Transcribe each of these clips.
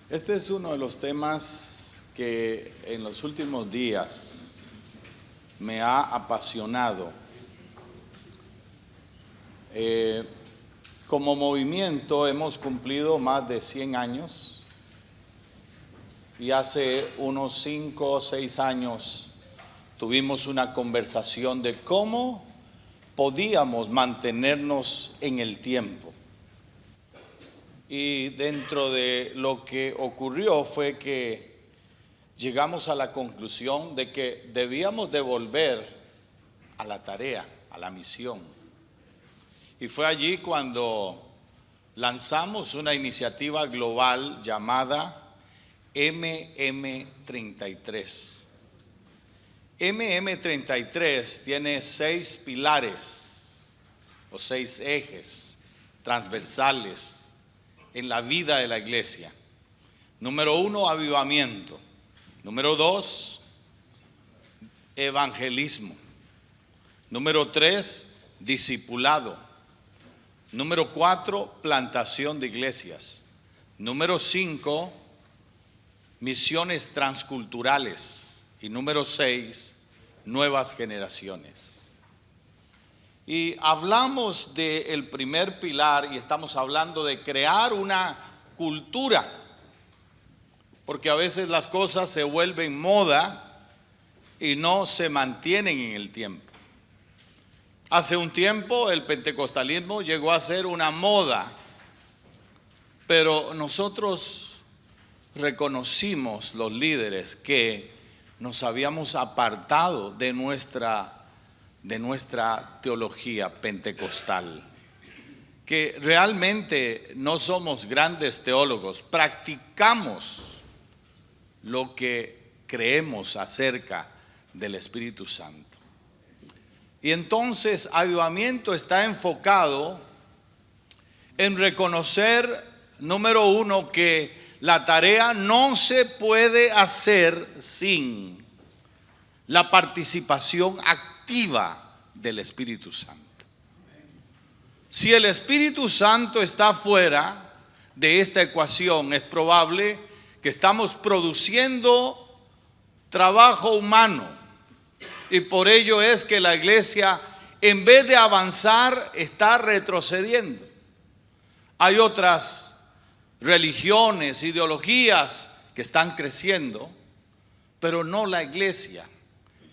Este es uno de los temas que en los últimos días me ha apasionado. Como movimiento hemos cumplido más de 100 años y hace unos 5 o 6 años tuvimos una conversación de cómo podíamos mantenernos en el tiempo. Y dentro de lo que ocurrió fue que llegamos a la conclusión de que debíamos de volver a la tarea, a la misión. Y fue allí cuando lanzamos una iniciativa global llamada MM33. MM33 tiene 6 pilares o 6 ejes transversales en la vida de la iglesia. Número 1, avivamiento. Número 2, evangelismo. Número 3, discipulado. Número 4, plantación de iglesias. Número 5, misiones transculturales. Y número 6, nuevas generaciones. Y hablamos del primer pilar y estamos hablando de crear una cultura, porque a veces las cosas se vuelven moda y no se mantienen en el tiempo. Hace un tiempo el pentecostalismo llegó a ser una moda, pero nosotros reconocimos, los líderes, que nos habíamos apartado de nuestra teología pentecostal, que realmente no somos grandes teólogos, practicamos lo que creemos acerca del Espíritu Santo. Y entonces avivamiento está enfocado en reconocer, número 1, que la tarea no se puede hacer sin la participación activa del Espíritu Santo. Si el Espíritu Santo está fuera de esta ecuación, es probable que estamos produciendo trabajo humano, y por ello es que la iglesia, en vez de avanzar, está retrocediendo. Hay otras religiones, ideologías que están creciendo, pero no la iglesia.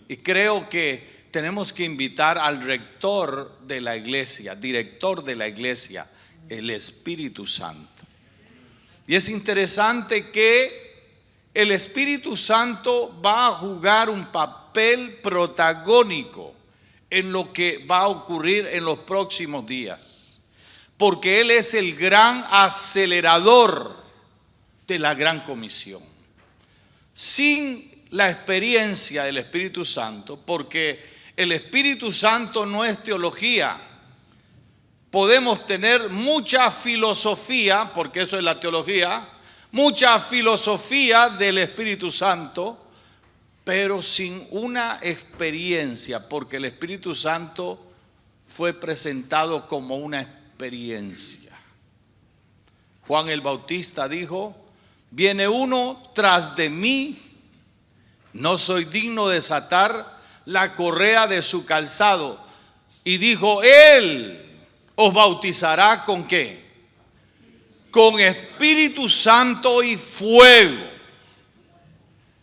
Y creo que tenemos que invitar al rector de la iglesia, director de la iglesia, el Espíritu Santo. Y es interesante que el Espíritu Santo va a jugar un papel protagónico en lo que va a ocurrir en los próximos días, porque Él es el gran acelerador de la gran comisión. Sin la experiencia del Espíritu Santo, porque el Espíritu Santo no es teología. Podemos tener mucha filosofía, porque eso es la teología, mucha filosofía del Espíritu Santo, pero sin una experiencia, porque el Espíritu Santo fue presentado como una experiencia. Juan el Bautista dijo: viene uno tras de mí, no soy digno de desatar la correa de su calzado. Y dijo: Él os bautizará ¿con qué? Con Espíritu Santo y fuego.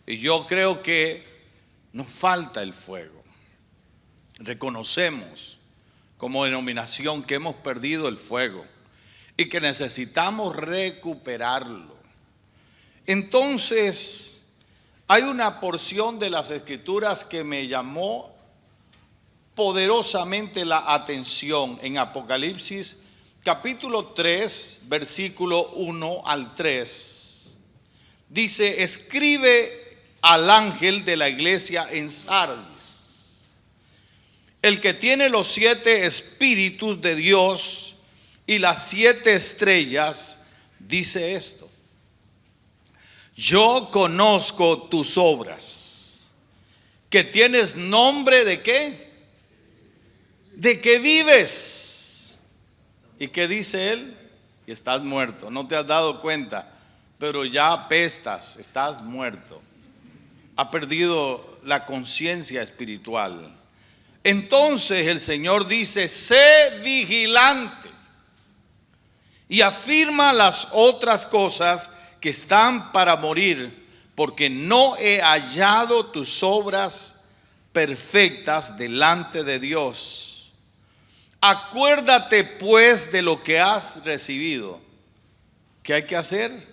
Y yo creo que nos falta el fuego. Reconocemos como denominación que hemos perdido el fuego y que necesitamos recuperarlo. Entonces, hay una porción de las Escrituras que me llamó poderosamente la atención en Apocalipsis capítulo 3, versículo 1 al 3. Dice: escribe al ángel de la iglesia en Sardis, el que tiene los 7 espíritus de Dios y las 7 estrellas, dice esto: yo conozco tus obras, que tienes nombre de ¿qué? De que vives. ¿Y qué dice él? Y estás muerto. ¿No te has dado cuenta pero ya apestas, estás muerto. Ha perdido la conciencia espiritual. Entonces el Señor dice, sé vigilante y afirma las otras cosas que están para morir, porque no he hallado tus obras perfectas delante de Dios. Acuérdate pues de lo que has recibido. ¿Qué hay que hacer?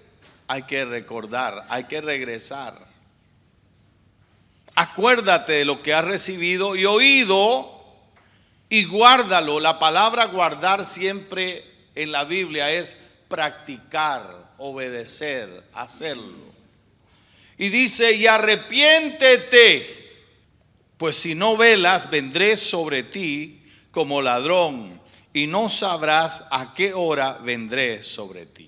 Hay que recordar, hay que regresar. Acuérdate de lo que has recibido y oído y guárdalo. La palabra guardar siempre en la Biblia es practicar, obedecer, hacerlo. Y dice, y arrepiéntete, pues si no velas, vendré sobre ti como ladrón y no sabrás a qué hora vendré sobre ti.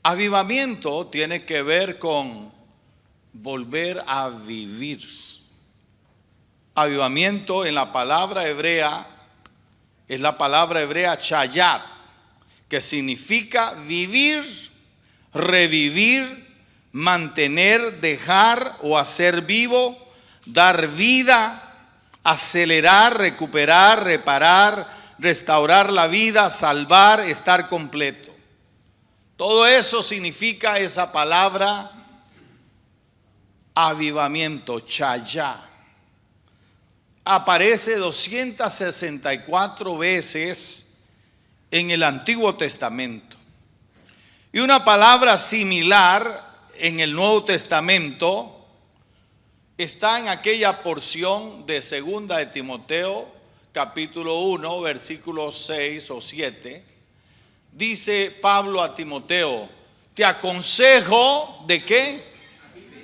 Avivamiento tiene que ver con volver a vivir. Avivamiento en la palabra hebrea es la palabra hebrea chayat, que significa vivir, revivir, mantener, dejar o hacer vivo, dar vida, acelerar, recuperar, reparar, restaurar la vida, salvar, estar completo. Todo eso significa esa palabra avivamiento, chayá. Aparece 264 veces en el Antiguo Testamento. Y una palabra similar en el Nuevo Testamento está en aquella porción de 2 de Timoteo, capítulo 1, versículos 6 o 7. Dice Pablo a Timoteo, te aconsejo, ¿de qué?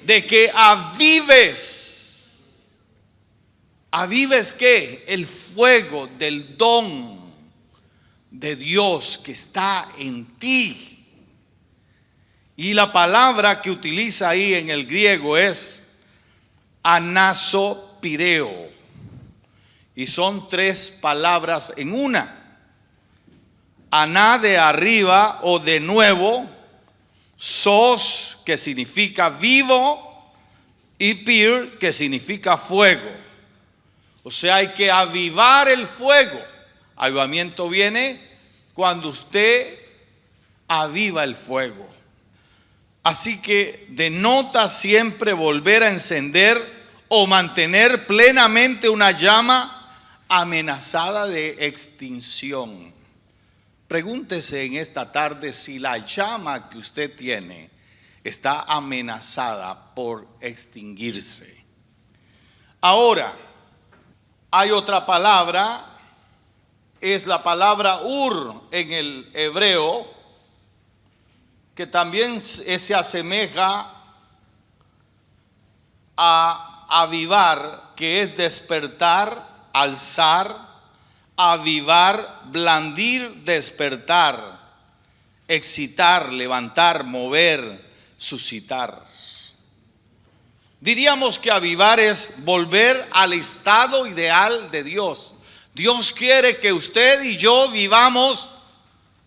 De que avives. ¿Avives qué? El fuego del don de Dios que está en ti. Y la palabra que utiliza ahí en el griego es anasopireo. Y son 3 palabras en una. Aná de arriba o de nuevo, sos que significa vivo y pir que significa fuego. O sea, hay que avivar el fuego. Avivamiento viene cuando usted aviva el fuego. Así que denota siempre volver a encender o mantener plenamente una llama amenazada de extinción. Pregúntese en esta tarde si la llama que usted tiene está amenazada por extinguirse. Ahora, hay otra palabra, es la palabra ur en el hebreo, que también se asemeja a avivar, que es despertar, alzar, avivar, blandir, despertar, excitar, levantar, mover, suscitar. Diríamos que avivar es volver al estado ideal de Dios. Dios quiere que usted y yo vivamos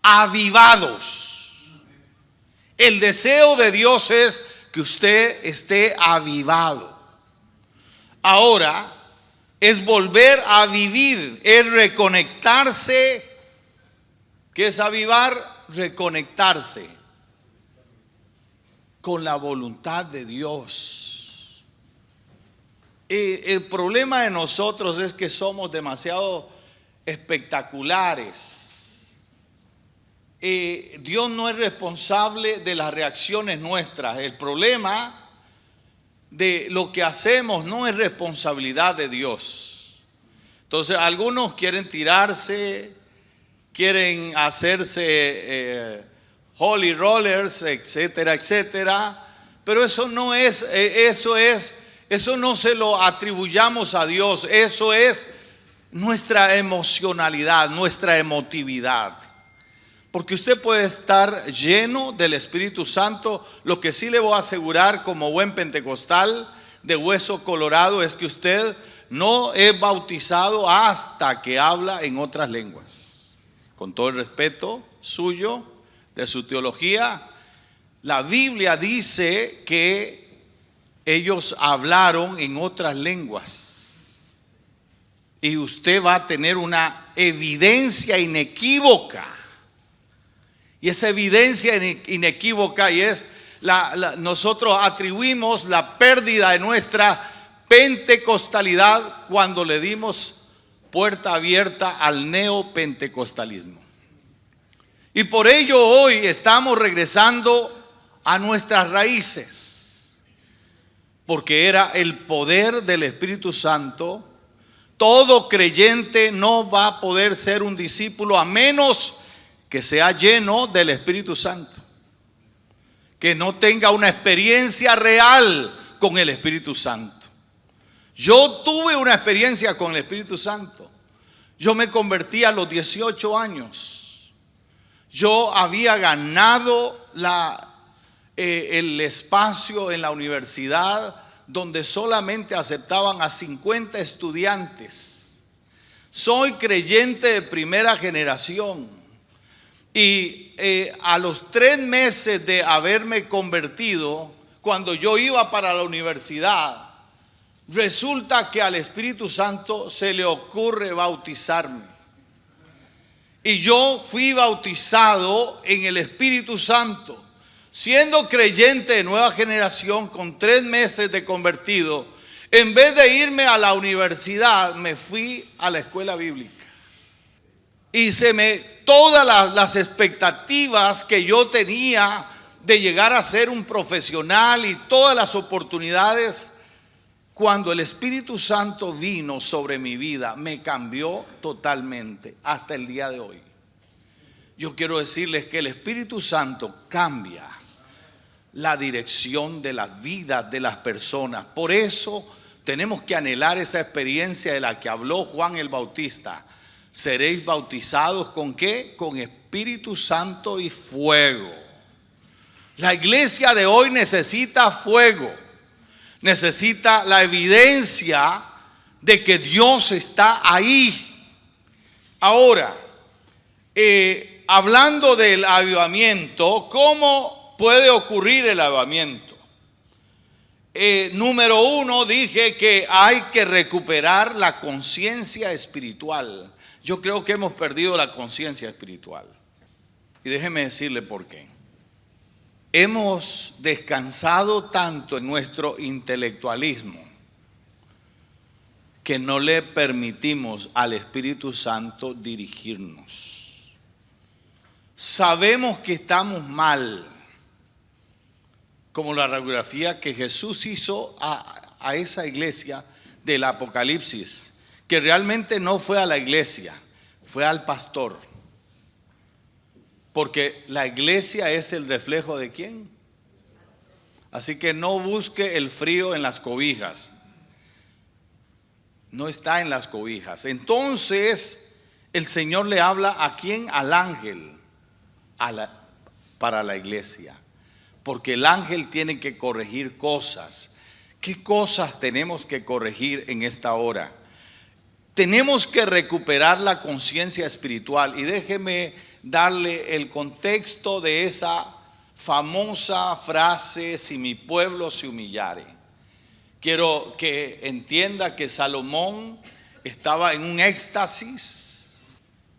avivados. El deseo de Dios es que usted esté avivado. Ahora, es volver a vivir, es reconectarse. ¿Qué es avivar? Reconectarse con la voluntad de Dios. El problema de nosotros es que somos demasiado espectaculares. Dios no es responsable de las reacciones nuestras. El problema de lo que hacemos no es responsabilidad de Dios. Entonces algunos quieren tirarse, quieren hacerse holy rollers, etcétera, etcétera, pero eso no es, eso no se lo atribuyamos a Dios. Eso es nuestra emocionalidad, nuestra emotividad. Porque usted puede estar lleno del Espíritu Santo. Lo que sí le voy a asegurar como buen pentecostal de hueso colorado es que usted no es bautizado hasta que habla en otras lenguas. Con todo el respeto suyo, de su teología, La Biblia dice que ellos hablaron en otras lenguas. Y usted va a tener una evidencia inequívoca. Y esa evidencia inequívoca y es nosotros atribuimos la pérdida de nuestra pentecostalidad cuando le dimos puerta abierta al neopentecostalismo. Y por ello hoy estamos regresando a nuestras raíces, porque era el poder del Espíritu Santo. Todo creyente no va a poder ser un discípulo a menos que sea lleno del Espíritu Santo, que no tenga una experiencia real con el Espíritu Santo. Yo tuve una experiencia con el Espíritu Santo. Yo me convertí a los 18 años. Yo había ganado el espacio en la universidad donde solamente aceptaban a 50 estudiantes. Soy creyente de primera generación. Y a los 3 meses de haberme convertido, cuando yo iba para la universidad, resulta que al Espíritu Santo se le ocurre bautizarme. Y yo fui bautizado en el Espíritu Santo, siendo creyente de nueva generación con 3 meses de convertido. En vez de irme a la universidad, me fui a la escuela bíblica. Y todas las expectativas que yo tenía de llegar a ser un profesional y todas las oportunidades, cuando el Espíritu Santo vino sobre mi vida, me cambió totalmente hasta el día de hoy. Yo quiero decirles que el Espíritu Santo cambia la dirección de las vidas de las personas. Por eso tenemos que anhelar esa experiencia de la que habló Juan el Bautista. Seréis bautizados ¿con qué? Con Espíritu Santo y fuego. La iglesia de hoy necesita fuego. Necesita la evidencia de que Dios está ahí. Ahora, hablando del avivamiento, ¿cómo puede ocurrir el avivamiento? Número 1, dije que hay que recuperar la conciencia espiritual. Yo creo que hemos perdido la conciencia espiritual. Y déjeme decirle por qué. Hemos descansado tanto en nuestro intelectualismo que no le permitimos al Espíritu Santo dirigirnos. Sabemos que estamos mal, como la radiografía que Jesús hizo a esa iglesia del Apocalipsis, que realmente no fue a la iglesia, fue al pastor. Porque la iglesia es el reflejo ¿de quién? Así que no busque el frío en las cobijas. No está en las cobijas. Entonces el Señor le habla ¿a quién? Al ángel para la iglesia. Porque el ángel tiene que corregir cosas. ¿Qué cosas tenemos que corregir en esta hora? Tenemos que recuperar la conciencia espiritual. Y déjeme darle el contexto de esa famosa frase: si mi pueblo se humillare. Quiero que entienda que Salomón estaba en un éxtasis.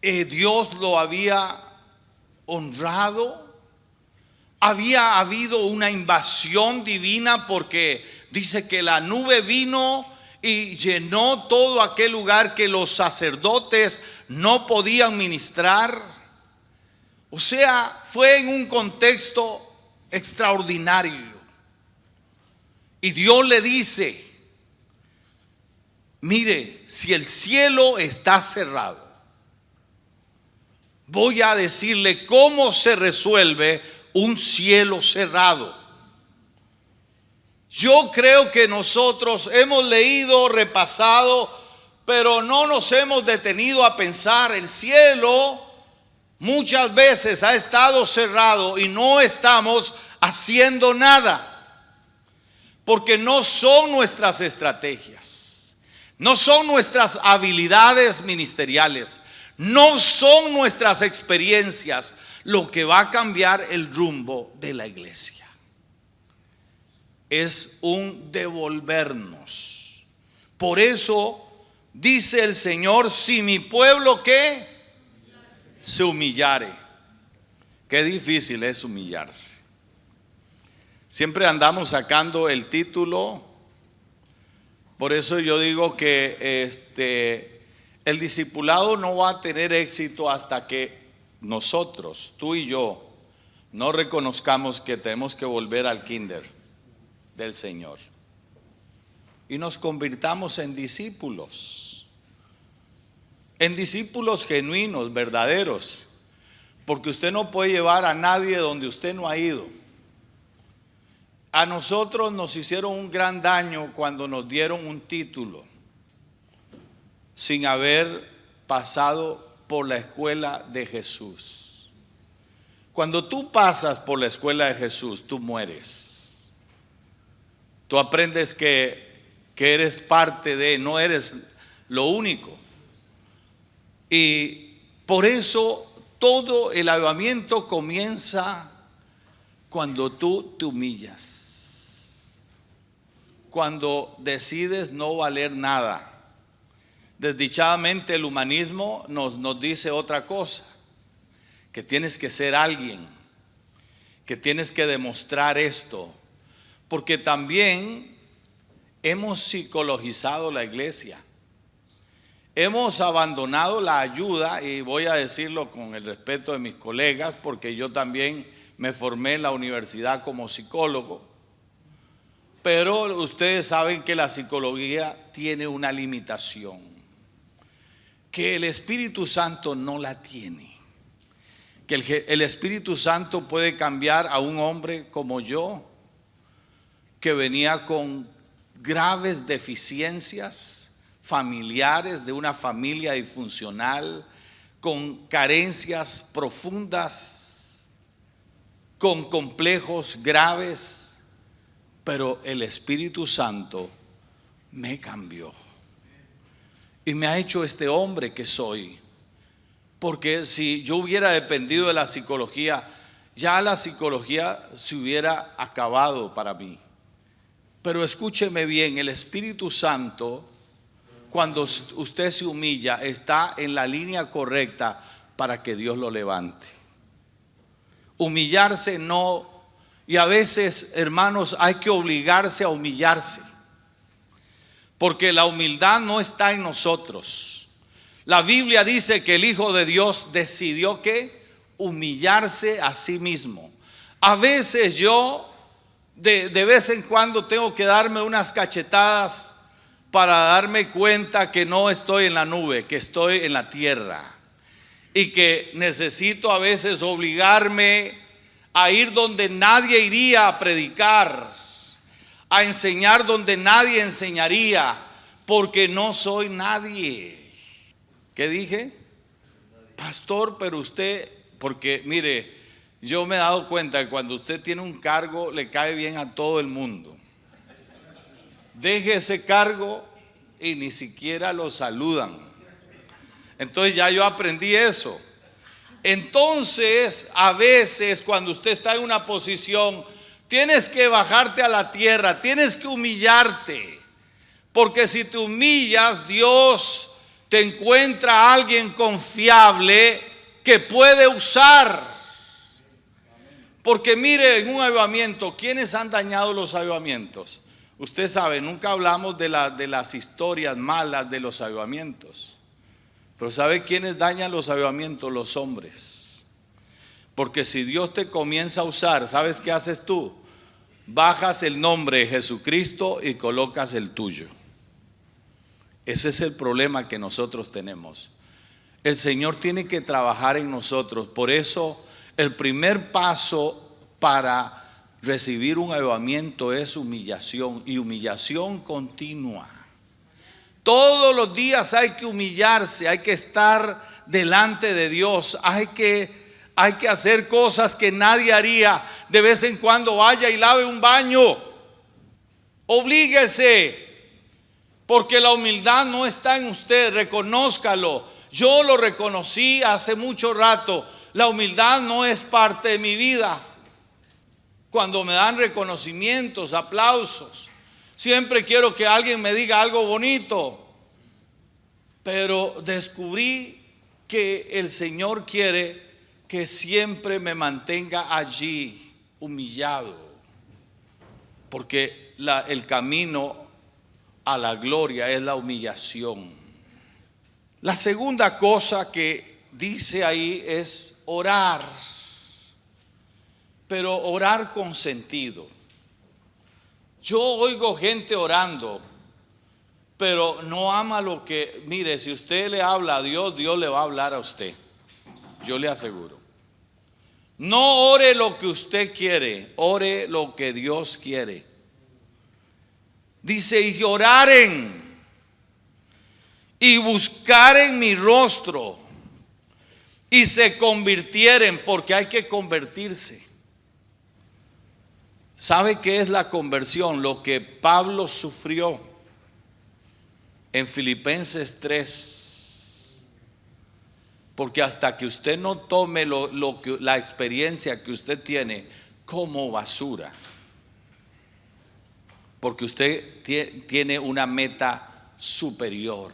Dios lo había honrado. Había habido una invasión divina, porque dice que la nube vino y llenó todo aquel lugar que los sacerdotes no podían ministrar. O sea, fue en un contexto extraordinario. Y Dios le dice: mire, si el cielo está cerrado, voy a decirle cómo se resuelve un cielo cerrado. Yo creo que nosotros hemos leído, repasado, pero no nos hemos detenido a pensar. El cielo muchas veces ha estado cerrado y no estamos haciendo nada, porque no son nuestras estrategias, no son nuestras habilidades ministeriales, no son nuestras experiencias, lo que va a cambiar el rumbo de la iglesia. Es un devolvernos. Por eso dice el Señor: si mi pueblo ¿qué? Se humillare. Qué difícil es humillarse. Siempre andamos sacando el título. Por eso yo digo que el discipulado no va a tener éxito hasta que nosotros, tú y yo, no reconozcamos que tenemos que volver al kinder del Señor y nos convirtamos en discípulos genuinos, verdaderos, porque usted no puede llevar a nadie donde usted no ha ido. A nosotros nos hicieron un gran daño cuando nos dieron un título sin haber pasado por la escuela de Jesús. Cuando tú pasas por la escuela de Jesús, tú mueres. Tú aprendes que eres parte de, no eres lo único. Y por eso todo el avivamiento comienza cuando tú te humillas, cuando decides no valer nada. Desdichadamente el humanismo nos dice otra cosa, que tienes que ser alguien, que tienes que demostrar esto, porque también hemos psicologizado la iglesia, hemos abandonado la ayuda, y voy a decirlo con el respeto de mis colegas, porque yo también me formé en la universidad como psicólogo, pero ustedes saben que la psicología tiene una limitación, que el Espíritu Santo no la tiene, que el Espíritu Santo puede cambiar a un hombre como yo, que venía con graves deficiencias familiares, de una familia disfuncional, con carencias profundas, con complejos graves, pero el Espíritu Santo me cambió y me ha hecho este hombre que soy. Porque si yo hubiera dependido de la psicología, ya la psicología se hubiera acabado para mí. Pero escúcheme bien, el Espíritu Santo, cuando usted se humilla, está en la línea correcta para que Dios lo levante. Humillarse no, y a veces, hermanos, hay que obligarse a humillarse, porque la humildad no está en nosotros. La Biblia dice que el Hijo de Dios decidió que humillarse a sí mismo. A veces yo de vez en cuando tengo que darme unas cachetadas para darme cuenta que no estoy en la nube, que estoy en la tierra, y que necesito a veces obligarme a ir donde nadie iría a predicar, a enseñar donde nadie enseñaría, porque no soy nadie. ¿Qué dije? Pastor, pero usted, porque mire, yo me he dado cuenta que cuando usted tiene un cargo le cae bien a todo el mundo. Deje ese cargo y ni siquiera lo saludan. Entonces ya yo aprendí eso. Entonces a veces cuando usted está en una posición, tienes que bajarte a la tierra, tienes que humillarte, porque si te humillas, Dios te encuentra a alguien confiable que puede usar. Porque mire, en un avivamiento, ¿quiénes han dañado los avivamientos? Usted sabe, nunca hablamos de las historias malas de los avivamientos, pero ¿sabe quiénes dañan los avivamientos? Los hombres. Porque si Dios te comienza a usar, ¿sabes qué haces tú? Bajas el nombre de Jesucristo y colocas el tuyo. Ese es el problema que nosotros tenemos. El Señor tiene que trabajar en nosotros. Por eso el primer paso para recibir un avivamiento es humillación, y humillación continua. Todos los días hay que humillarse, hay que estar delante de Dios, hay que hacer cosas que nadie haría. De vez en cuando vaya y lave un baño, oblíguese, porque la humildad no está en usted, reconózcalo. Yo lo reconocí hace mucho rato. la humildad no es parte de mi vida. Cuando me dan reconocimientos, aplausos, siempre quiero que alguien me diga algo bonito. Pero descubrí que el Señor quiere que siempre me mantenga allí, humillado. Porque el camino a la gloria es la humillación. La segunda cosa que dice ahí es orar, pero orar con sentido. Yo oigo gente orando, pero no ama lo que, mire, si usted le habla a Dios, Dios le va a hablar a usted, yo le aseguro. No ore lo que usted quiere, ore lo que Dios quiere. Dice, y oraren y buscaren mi rostro y se convirtieren, porque hay que convertirse. ¿Sabe qué es la conversión? Lo que Pablo sufrió en Filipenses 3. Porque hasta que usted no tome la experiencia que usted tiene como basura, porque usted tiene una meta superior.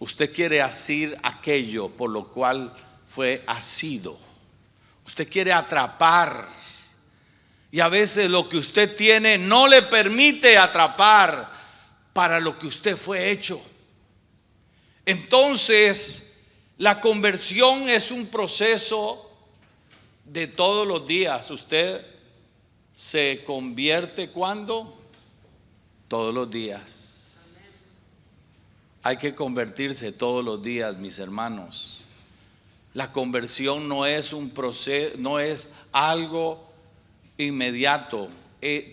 Usted quiere hacer aquello por lo cual fue asido. Usted quiere atrapar. Y a veces lo que usted tiene no le permite atrapar para lo que usted fue hecho. Entonces, la conversión es un proceso de todos los días. Usted se convierte ¿cuándo? Todos los días. Hay que convertirse todos los días, mis hermanos. La conversión no es un proceso, no es algo inmediato.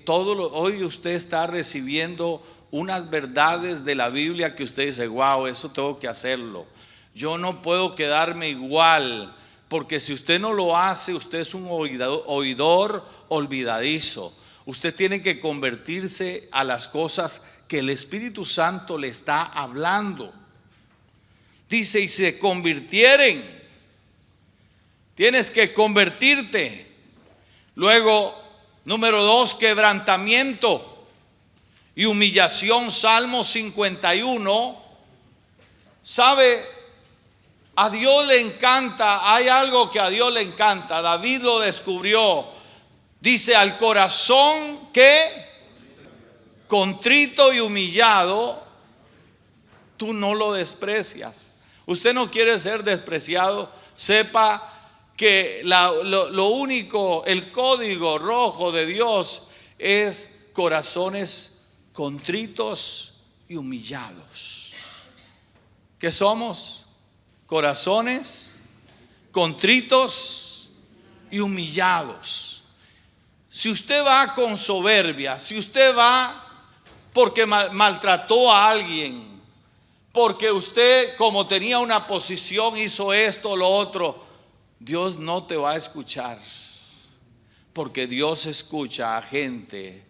Hoy usted está recibiendo unas verdades de la Biblia que usted dice, wow, eso tengo que hacerlo. Yo no puedo quedarme igual, porque si usted no lo hace, usted es un oidor olvidadizo. Usted tiene que convertirse a las cosas que el Espíritu Santo le está hablando. Dice, y se convirtieren. Tienes que convertirte. Luego, número 2, quebrantamiento y humillación. Salmo 51. ¿Sabe? A Dios le encanta, hay algo que a Dios le encanta. David lo descubrió. Dice, al corazón que contrito y humillado, tú no lo desprecias. Usted no quiere ser despreciado. Sepa que lo único, el código rojo de Dios es corazones contritos y humillados. ¿Qué somos? Corazones contritos y humillados. Si usted va con soberbia, si usted va porque maltrató a alguien, porque usted como tenía una posición hizo esto o lo otro, Dios no te va a escuchar, porque Dios escucha a gente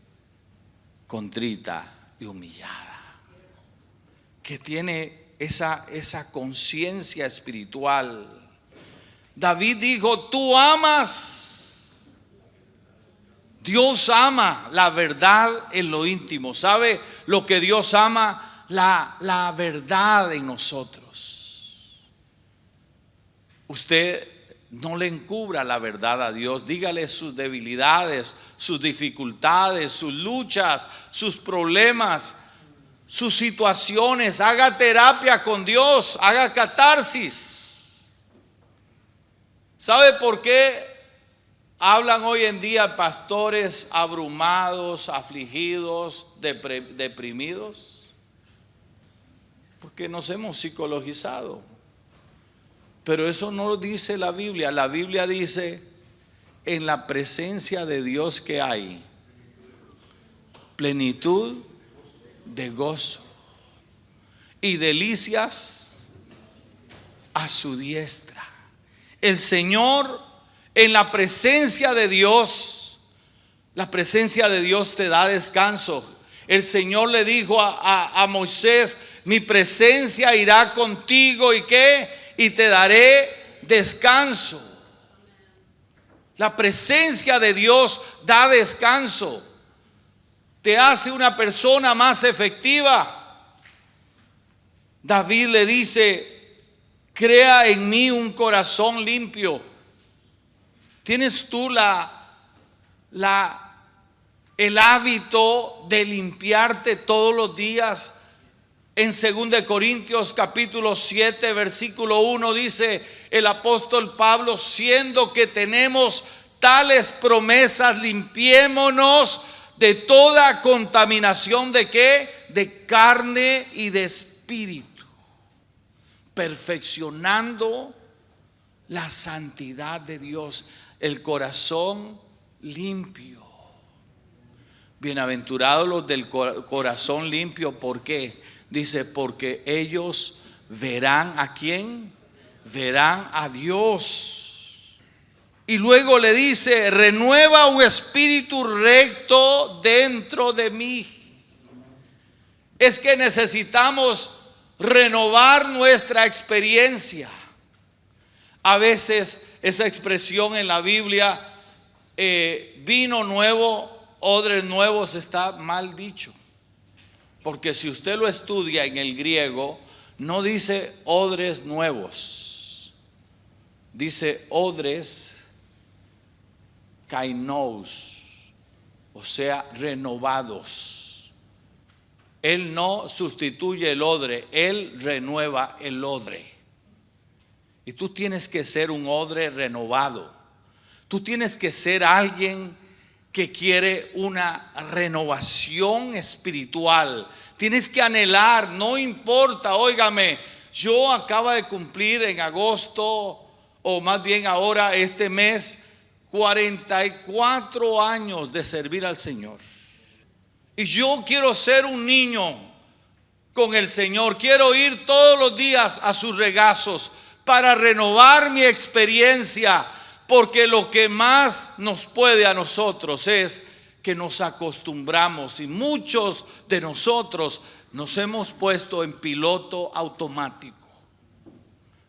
contrita y humillada, que tiene esa conciencia espiritual. David dijo, tú amas. Dios ama la verdad en lo íntimo. ¿Sabe lo que Dios ama? La verdad en nosotros. Usted no le encubra la verdad a Dios. Dígale sus debilidades, sus dificultades, sus luchas, sus problemas, sus situaciones. Haga terapia con Dios, haga catarsis. ¿Sabe por qué hablan hoy en día pastores abrumados, afligidos, deprimidos? Porque nos hemos psicologizado. Pero eso no lo dice la Biblia. La Biblia dice, en la presencia de Dios que hay plenitud de gozo y delicias a su diestra. El Señor, en la presencia de Dios, la presencia de Dios te da descanso. El Señor le dijo a Moisés, mi presencia irá contigo y ¿qué? Y te daré descanso. La presencia de Dios da descanso. Te hace una persona más efectiva. David le dice: crea en mí un corazón limpio. ¿Tienes tú el hábito de limpiarte todos los días? En 2 Corintios capítulo 7 versículo 1 dice el apóstol Pablo: siendo que tenemos tales promesas, limpiémonos de toda contaminación. ¿De qué? De carne y de espíritu, perfeccionando la santidad de Dios, el corazón limpio. Bienaventurados los del corazón limpio. ¿Por qué? Dice: porque ellos verán ¿a quién? Verán a Dios. Y luego le dice: renueva un espíritu recto dentro de mí. Es que necesitamos renovar nuestra experiencia. A veces esa expresión en la Biblia, vino nuevo, odres nuevos, está mal dicho. Porque si usted lo estudia en el griego, no dice odres nuevos, dice odres kainos, o sea, renovados. Él no sustituye el odre, Él renueva el odre. Y tú tienes que ser un odre renovado. Tú tienes que ser alguien que quiere una renovación espiritual. Tienes que anhelar, no importa, óigame, yo acabo de cumplir en agosto, o más bien ahora este mes, 44 años de servir al Señor. Y yo quiero ser un niño con el Señor. Quiero ir todos los días a sus regazos para renovar mi experiencia. Porque lo que más nos puede a nosotros es que nos acostumbramos, y muchos de nosotros nos hemos puesto en piloto automático.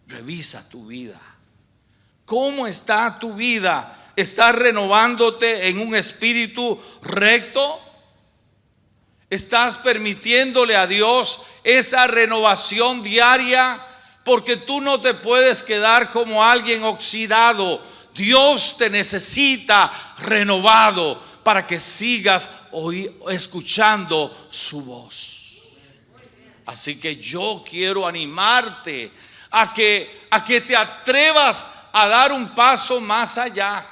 Revisa tu vida. ¿Cómo está tu vida? ¿Estás renovándote en un espíritu recto? ¿Estás permitiéndole a Dios esa renovación diaria? Porque tú no te puedes quedar como alguien oxidado. Dios te necesita renovado para que sigas escuchando su voz. Así que yo quiero animarte a que te atrevas a dar un paso más allá.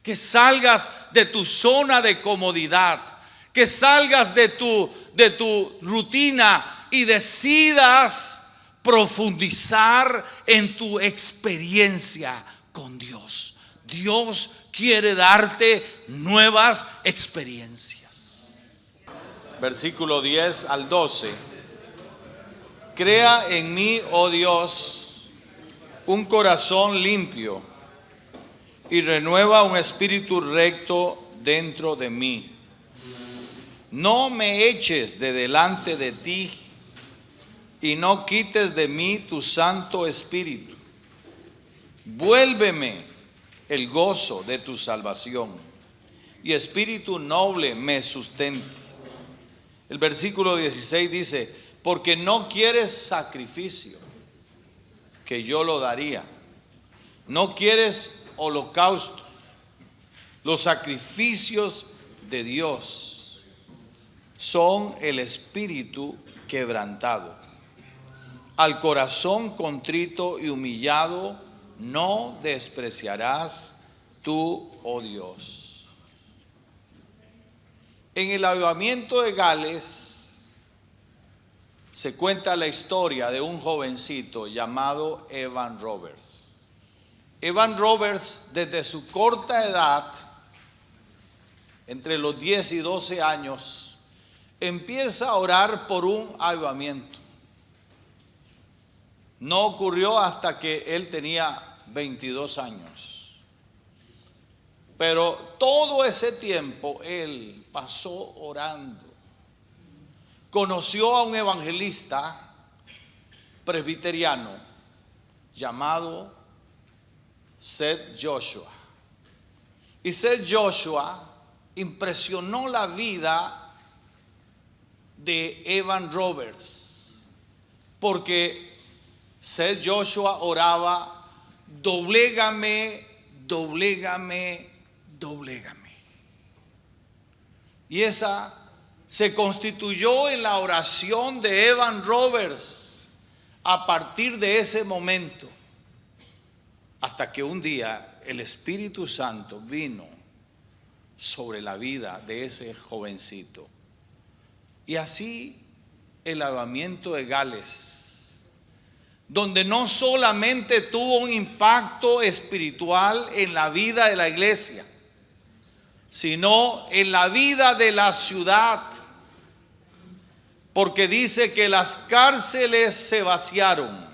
Que salgas de tu zona de comodidad, que salgas de tu rutina y decidas profundizar en tu experiencia con Dios. Dios quiere darte nuevas experiencias. Versículo 10 al 12. Crea en mí, oh Dios, un corazón limpio, y renueva un espíritu recto dentro de mí. No me eches de delante de ti, y no quites de mí tu Santo Espíritu. Vuélveme el gozo de tu salvación, y espíritu noble me sustente. El versículo 16 dice: porque no quieres sacrificio, que yo lo daría. No quieres holocausto. Los sacrificios de Dios son el espíritu quebrantado. Al corazón contrito y humillado no despreciarás tú, oh Dios. En el avivamiento de Gales se cuenta la historia de un jovencito llamado Evan Roberts. Evan Roberts, desde su corta edad, entre los 10 y 12 años, empieza a orar por un avivamiento. No ocurrió hasta que él tenía 22 años. Pero todo ese tiempo él pasó orando. Conoció a un evangelista presbiteriano llamado Seth Joshua. Y Seth Joshua impresionó la vida de Evan Roberts, porque Seth Joshua oraba: doblégame, doblégame, doblégame. Y esa se constituyó en la oración de Evan Roberts a partir de ese momento, hasta que un día el Espíritu Santo vino sobre la vida de ese jovencito. Y así el avivamiento de Gales, donde no solamente tuvo un impacto espiritual en la vida de la iglesia, sino en la vida de la ciudad, porque dice que las cárceles se vaciaron,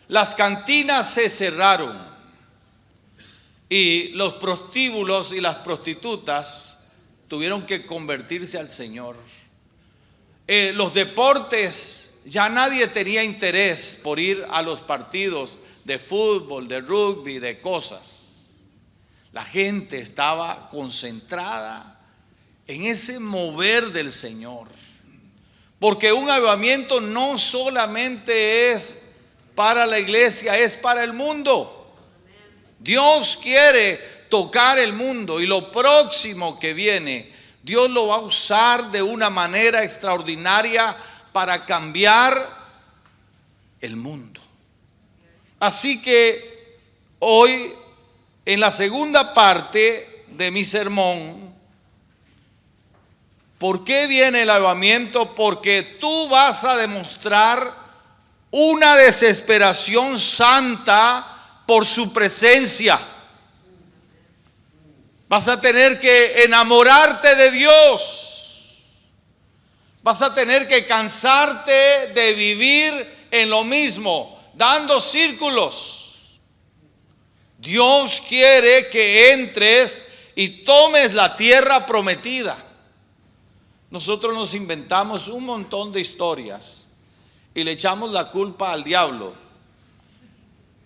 las cantinas se cerraron, y los prostíbulos y las prostitutas tuvieron que convertirse al Señor. Los deportes, ya nadie tenía interés por ir a los partidos de fútbol, de rugby, de cosas. La gente estaba concentrada en ese mover del Señor, porque un avivamiento no solamente es para la iglesia, es para el mundo. Dios quiere tocar el mundo, y lo próximo que viene, Dios lo va a usar de una manera extraordinaria para cambiar el mundo. Así que hoy, en la segunda parte de mi sermón, ¿por qué viene el avivamiento? Porque tú vas a demostrar una desesperación santa por su presencia. Vas a tener que enamorarte de Dios. Vas a tener que cansarte de vivir en lo mismo, dando círculos. Dios quiere que entres y tomes la tierra prometida. Nosotros nos inventamos un montón de historias y le echamos la culpa al diablo.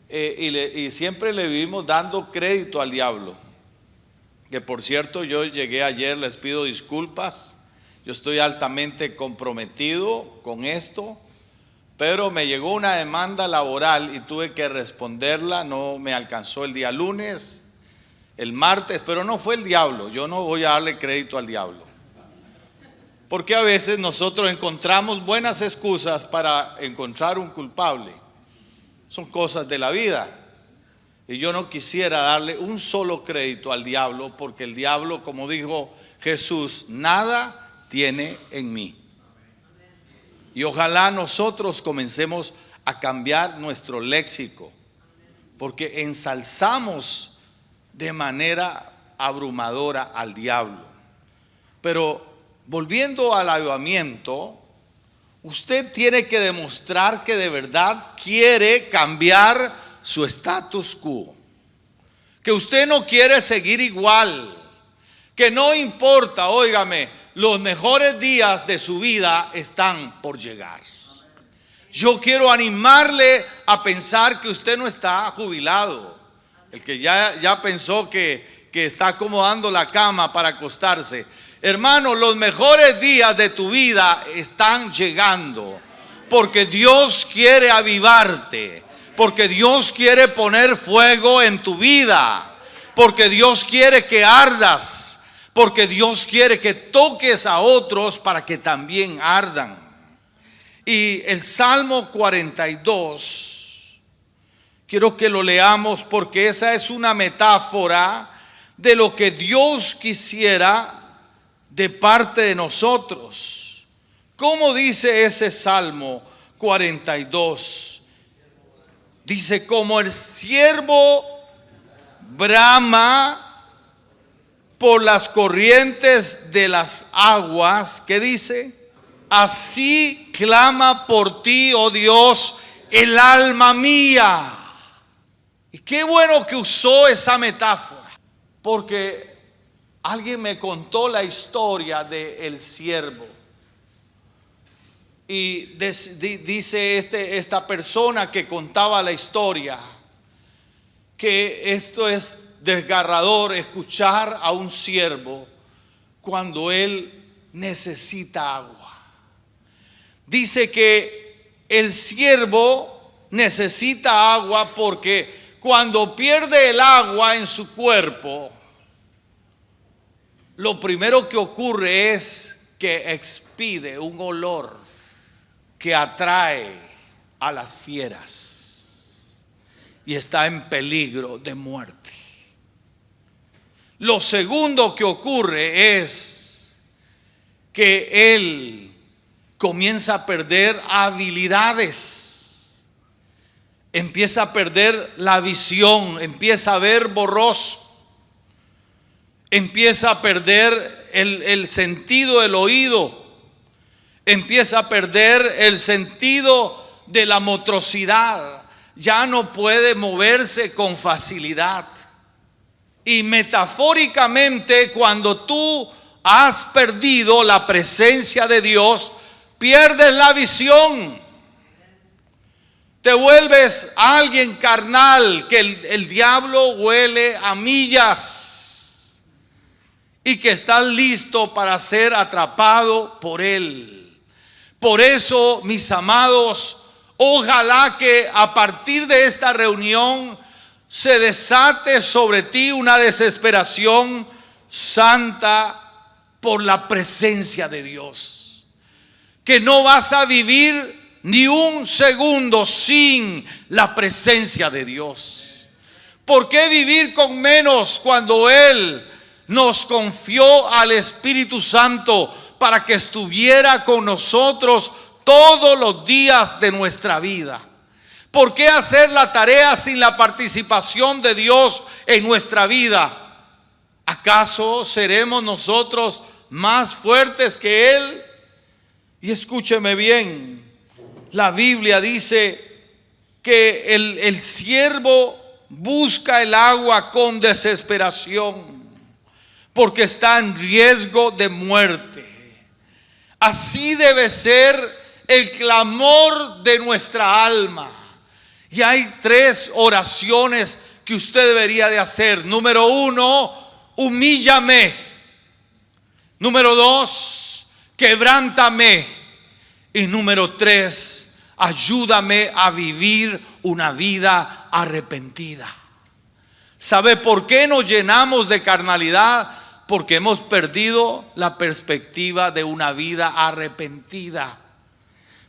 Y siempre le vivimos dando crédito al diablo. Que por cierto, yo llegué ayer, les pido disculpas. Yo estoy altamente comprometido con esto, pero me llegó una demanda laboral y tuve que responderla. No me alcanzó el día lunes, el martes, pero no fue el diablo. Yo no voy a darle crédito al diablo, porque a veces nosotros encontramos buenas excusas para encontrar un culpable. Son cosas de la vida, y yo no quisiera darle un solo crédito al diablo, porque el diablo, como dijo Jesús, nada tiene en mí. Y ojalá nosotros comencemos a cambiar nuestro léxico, porque ensalzamos de manera abrumadora al diablo. Pero volviendo al avivamiento, usted tiene que demostrar que de verdad quiere cambiar su status quo, que usted no quiere seguir igual, que no importa, óigame, los mejores días de su vida están por llegar. Yo quiero animarle a pensar que usted no está jubilado. El que ya pensó que está acomodando la cama para acostarse. Hermano, los mejores días de tu vida están llegando, porque Dios quiere avivarte, porque Dios quiere poner fuego en tu vida, porque Dios quiere que ardas, porque Dios quiere que toques a otros para que también ardan. Y el Salmo 42, quiero que lo leamos, porque esa es una metáfora de lo que Dios quisiera de parte de nosotros. ¿Cómo dice ese Salmo 42? Dice: como el ciervo brama por las corrientes de las aguas, ¿qué dice? Así clama por ti, oh Dios, el alma mía. Y qué bueno que usó esa metáfora, porque alguien me contó la historia del siervo. Y dice esta persona que contaba la historia, que esto es desgarrador escuchar a un siervo cuando él necesita agua. Dice que el siervo necesita agua porque cuando pierde el agua en su cuerpo, lo primero que ocurre es que expide un olor que atrae a las fieras y está en peligro de muerte. Lo segundo que ocurre es que él comienza a perder habilidades, empieza a perder la visión, empieza a ver borroso, empieza a perder el sentido del oído, empieza a perder el sentido de la motricidad, ya no puede moverse con facilidad. Y metafóricamente, cuando tú has perdido la presencia de Dios, pierdes la visión. Te vuelves alguien carnal, que el diablo huele a millas y que estás listo para ser atrapado por él. Por eso, mis amados, ojalá que a partir de esta reunión se desate sobre ti una desesperación santa por la presencia de Dios. Que no vas a vivir ni un segundo sin la presencia de Dios. ¿Por qué vivir con menos cuando Él nos confió al Espíritu Santo para que estuviera con nosotros todos los días de nuestra vida? ¿Por qué hacer la tarea sin la participación de Dios en nuestra vida? ¿Acaso seremos nosotros más fuertes que Él? Y escúcheme bien, la Biblia dice que el siervo busca el agua con desesperación porque está en riesgo de muerte. Así debe ser el clamor de nuestra alma. Y hay 3 oraciones que usted debería de hacer. Número 1, humíllame. Número 2, quebrántame. Y número 3, ayúdame a vivir una vida arrepentida. ¿Sabe por qué nos llenamos de carnalidad? Porque hemos perdido la perspectiva de una vida arrepentida.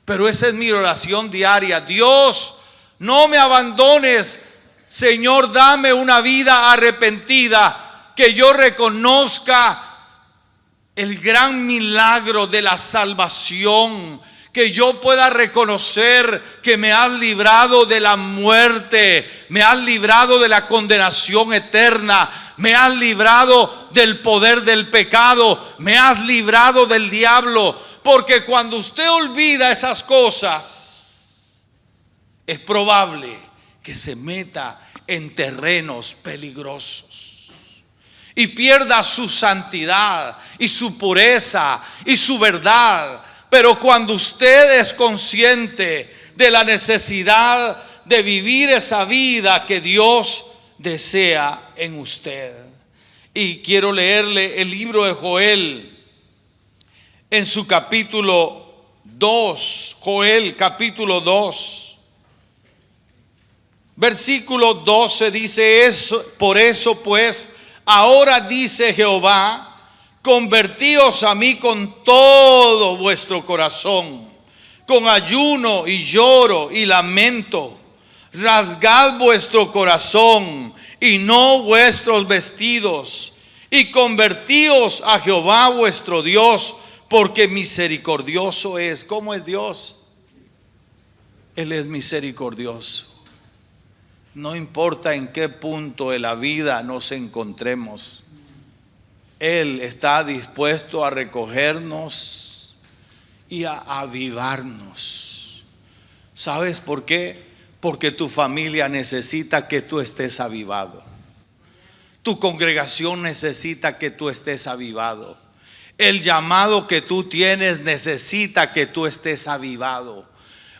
Pero esa es mi oración diaria. Dios, no me abandones, Señor, dame una vida arrepentida, que yo reconozca el gran milagro de la salvación, que yo pueda reconocer que me has librado de la muerte, me has librado de la condenación eterna, me has librado del poder del pecado, me has librado del diablo. Porque cuando usted olvida esas cosas, es probable que se meta en terrenos peligrosos y pierda su santidad y su pureza y su verdad. Pero cuando usted es consciente de la necesidad de vivir esa vida que Dios desea en usted. Y quiero leerle el libro de Joel en su capítulo 2, Joel capítulo 2. Versículo 12 dice eso, por eso pues, ahora dice Jehová, convertíos a mí con todo vuestro corazón, con ayuno y lloro y lamento, rasgad vuestro corazón y no vuestros vestidos, y convertíos a Jehová vuestro Dios, porque misericordioso es. ¿Cómo es Dios? Él es misericordioso. No importa en qué punto de la vida nos encontremos, Él está dispuesto a recogernos y a avivarnos. ¿Sabes por qué? Porque tu familia necesita que tú estés avivado. Tu congregación necesita que tú estés avivado. El llamado que tú tienes necesita que tú estés avivado.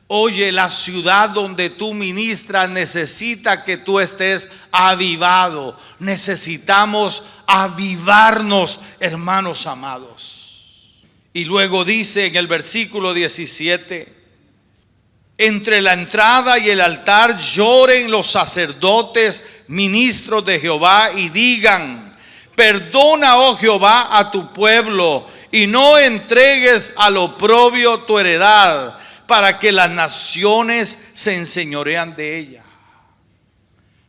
Oye, la ciudad donde tú ministras necesita que tú estés avivado. Necesitamos avivarnos, hermanos amados. Y luego dice en el versículo 17: entre la entrada y el altar lloren los sacerdotes, ministros de Jehová, y digan: perdona, oh Jehová, a tu pueblo, y no entregues al oprobio tu heredad, para que las naciones se enseñorean de ella.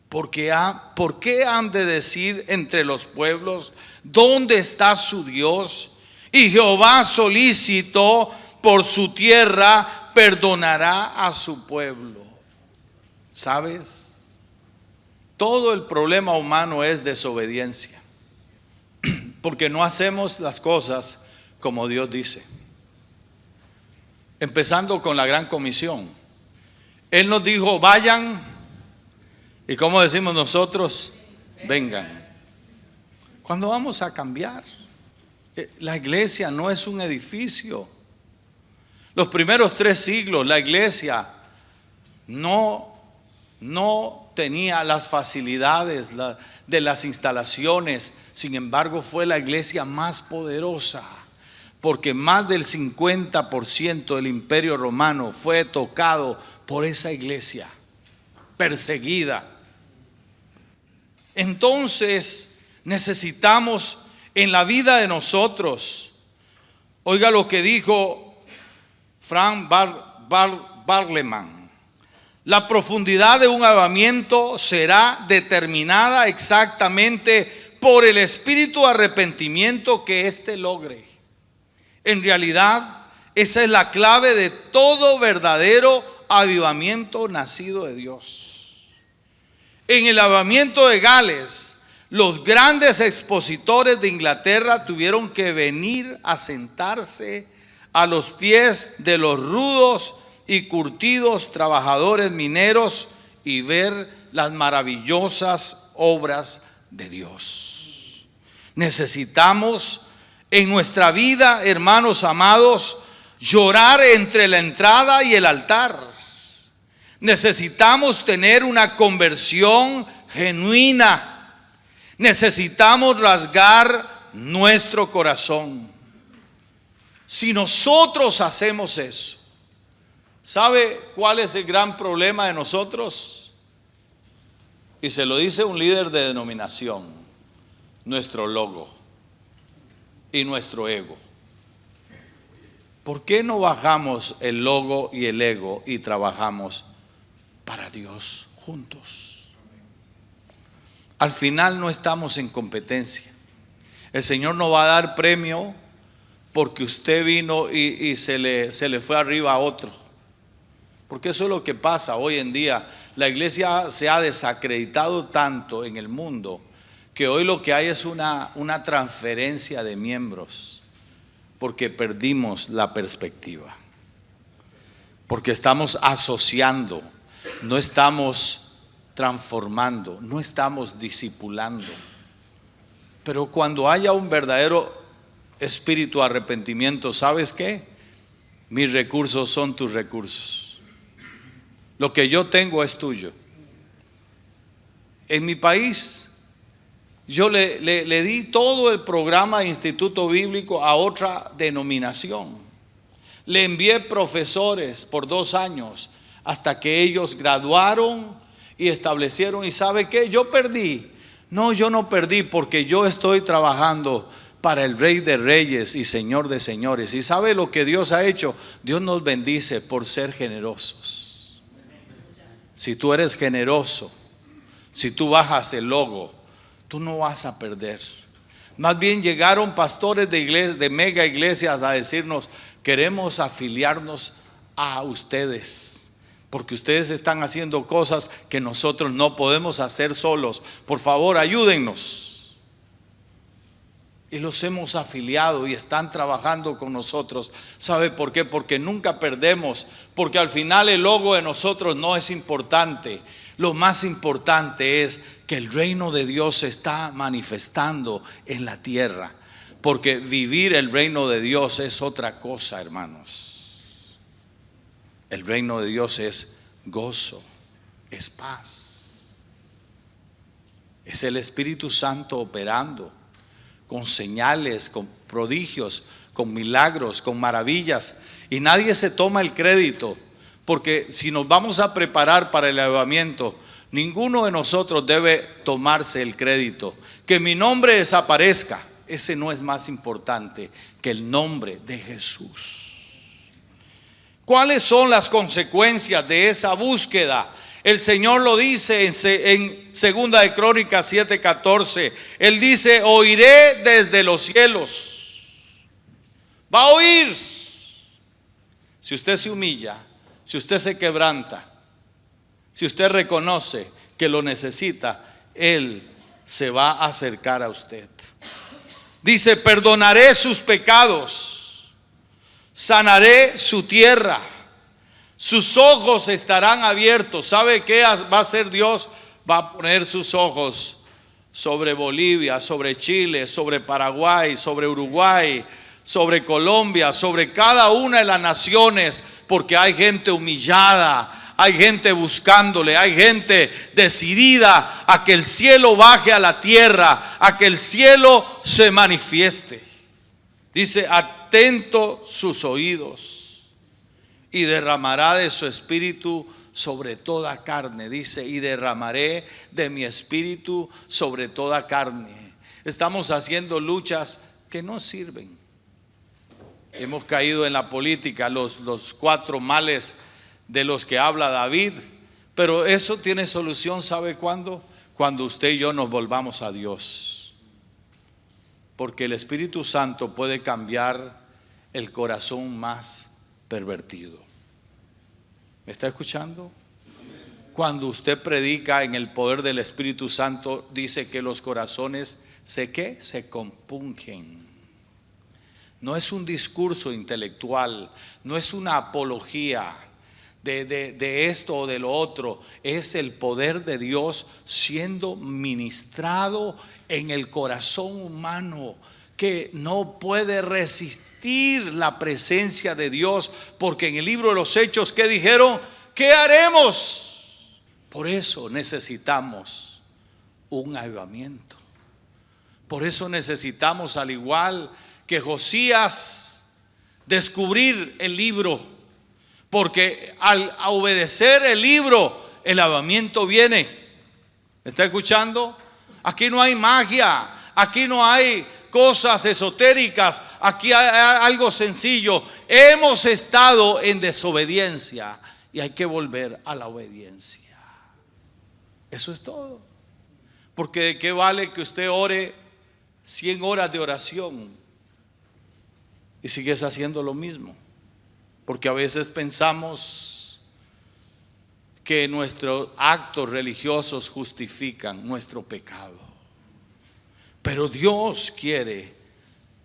¿Por qué han de decir entre los pueblos: ¿dónde está su Dios? Y Jehová solícito por su tierra perdonará a su pueblo. ¿Sabes? Todo el problema humano es desobediencia, porque no hacemos las cosas como Dios dice. Empezando con la gran comisión. Él nos dijo: vayan, y como decimos nosotros, vengan. ¿Cuándo vamos a cambiar? La iglesia no es un edificio. Los primeros 3 siglos la iglesia no tenía las facilidades de las instalaciones. Sin embargo, fue la iglesia más poderosa, porque más del 50% del imperio romano fue tocado por esa iglesia perseguida. Entonces necesitamos en la vida de nosotros, oiga lo que dijo Frank Barleman: la profundidad de un avivamiento será determinada exactamente por el espíritu de arrepentimiento que éste logre. En realidad, esa es la clave de todo verdadero avivamiento nacido de Dios. En el avivamiento de Gales, los grandes expositores de Inglaterra tuvieron que venir a sentarse a los pies de los rudos y curtidos trabajadores mineros y ver las maravillosas obras de Dios. Necesitamos en nuestra vida, hermanos amados, llorar entre la entrada y el altar. Necesitamos tener una conversión genuina. Necesitamos rasgar nuestro corazón. Si nosotros hacemos eso, ¿sabe cuál es el gran problema de nosotros? Y se lo dice un líder de denominación: nuestro logo y nuestro ego. ¿Por qué no bajamos el logo y el ego y trabajamos para Dios juntos? Al final no estamos en competencia. El Señor no va a dar premio porque usted vino y se le fue arriba a otro. Porque eso es lo que pasa hoy en día. La iglesia se ha desacreditado tanto en el mundo que hoy lo que hay es una transferencia de miembros, porque perdimos la perspectiva, porque estamos asociando, no estamos transformando, no estamos discipulando. Pero cuando haya un verdadero espíritu de arrepentimiento, ¿sabes qué? Mis recursos son tus recursos. Lo que yo tengo es tuyo. En mi país, yo le di todo el programa de Instituto Bíblico a otra denominación. Le envié profesores por 2 años hasta que ellos graduaron y establecieron. ¿Y sabe qué? Yo perdí. No, yo no perdí, porque yo estoy trabajando para el Rey de Reyes y Señor de Señores. ¿Y sabe lo que Dios ha hecho? Dios nos bendice por ser generosos. Si tú eres generoso, si tú bajas el logo, tú no vas a perder. Más bien llegaron pastores de iglesias, de mega iglesias, a decirnos: queremos afiliarnos a ustedes, porque ustedes están haciendo cosas que nosotros no podemos hacer solos. Por favor, ayúdennos. Y los hemos afiliado y están trabajando con nosotros. ¿Sabe por qué? Porque nunca perdemos, porque al final el logo de nosotros no es importante. Lo más importante es que el reino de Dios se está manifestando en la tierra, porque vivir el reino de Dios es otra cosa, hermanos. El reino de Dios es gozo, es paz. Es el Espíritu Santo operando con señales, con prodigios, con milagros, con maravillas. Y nadie se toma el crédito, porque si nos vamos a preparar para el avivamiento, ninguno de nosotros debe tomarse el crédito. Que mi nombre desaparezca, ese no es más importante que el nombre de Jesús. ¿Cuáles son las consecuencias de esa búsqueda? El Señor lo dice en Segunda de Crónicas 7:14. Él dice: oiré desde los cielos. Va a oír. Si usted se humilla, si usted se quebranta, si usted reconoce que lo necesita, Él se va a acercar a usted. Dice: perdonaré sus pecados, sanaré su tierra, sus ojos estarán abiertos. ¿Sabe qué va a hacer Dios? Va a poner sus ojos sobre Bolivia, sobre Chile, sobre Paraguay, sobre Uruguay, sobre Colombia, sobre cada una de las naciones, porque hay gente humillada, hay gente buscándole, hay gente decidida a que el cielo baje a la tierra, a que el cielo se manifieste. Dice: atento sus oídos y derramará de su espíritu sobre toda carne. Dice: y derramaré de mi espíritu sobre toda carne. Estamos haciendo luchas que no sirven. Hemos caído en la política, los 4 males de los que habla David, pero eso tiene solución. ¿Sabe cuándo? Cuando usted y yo nos volvamos a Dios, porque el Espíritu Santo puede cambiar el corazón más pervertido. ¿Me está escuchando? Cuando usted predica en el poder del Espíritu Santo, dice que los corazones se compungen. No es un discurso intelectual, no es una apología de esto o de lo otro. Es el poder de Dios siendo ministrado en el corazón humano, que no puede resistir la presencia de Dios. Porque en el libro de los Hechos, ¿qué dijeron? ¿Qué haremos? Por eso necesitamos un avivamiento. Por eso necesitamos, al igual que Josías, descubrir el libro, porque al obedecer el libro, el avivamiento viene. ¿Me está escuchando? Aquí no hay magia, aquí no hay cosas esotéricas, aquí hay algo sencillo. Hemos estado en desobediencia y hay que volver a la obediencia. Eso es todo. Porque ¿de qué vale que usted ore 100 horas de oración y sigues haciendo lo mismo? Porque a veces pensamos que nuestros actos religiosos justifican nuestro pecado. Pero Dios quiere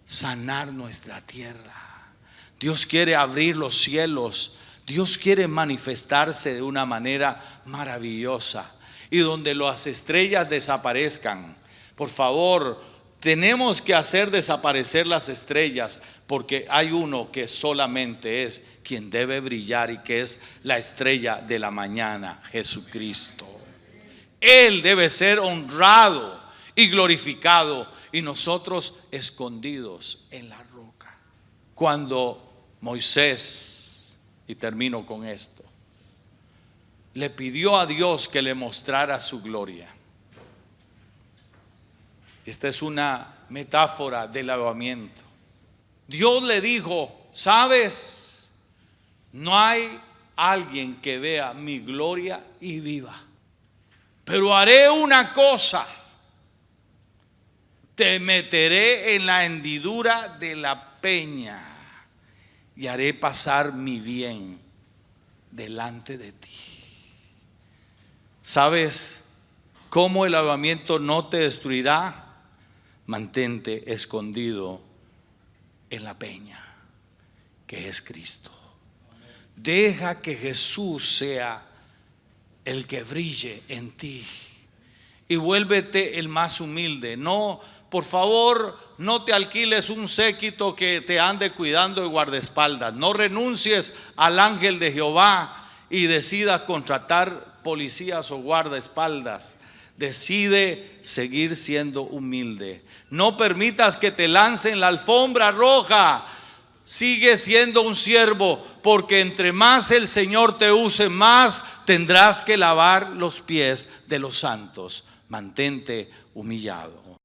sanar nuestra tierra. Dios quiere abrir los cielos. Dios quiere manifestarse de una manera maravillosa. Y donde las estrellas desaparezcan, por favor, tenemos que hacer desaparecer las estrellas, porque hay uno que solamente es quien debe brillar y que es la estrella de la mañana, Jesucristo. Él debe ser honrado y glorificado, y nosotros escondidos en la roca. Cuando Moisés, y termino con esto, le pidió a Dios que le mostrara su gloria. Esta es una metáfora del avivamiento. Dios le dijo: sabes, no hay alguien que vea mi gloria y viva, pero haré una cosa: te meteré en la hendidura de la peña y haré pasar mi bien delante de ti. ¿Sabes cómo el avivamiento no te destruirá? Mantente escondido en la peña, que es Cristo. Deja que Jesús sea el que brille en ti, y vuélvete el más humilde. No por favor, no te alquiles un séquito que te ande cuidando de guardaespaldas. No renuncies al ángel de Jehová y decidas contratar policías o guardaespaldas. Decide seguir siendo humilde. No permitas que te lancen la alfombra roja. Sigue siendo un siervo, porque entre más el Señor te use, más tendrás que lavar los pies de los santos. Mantente humillado.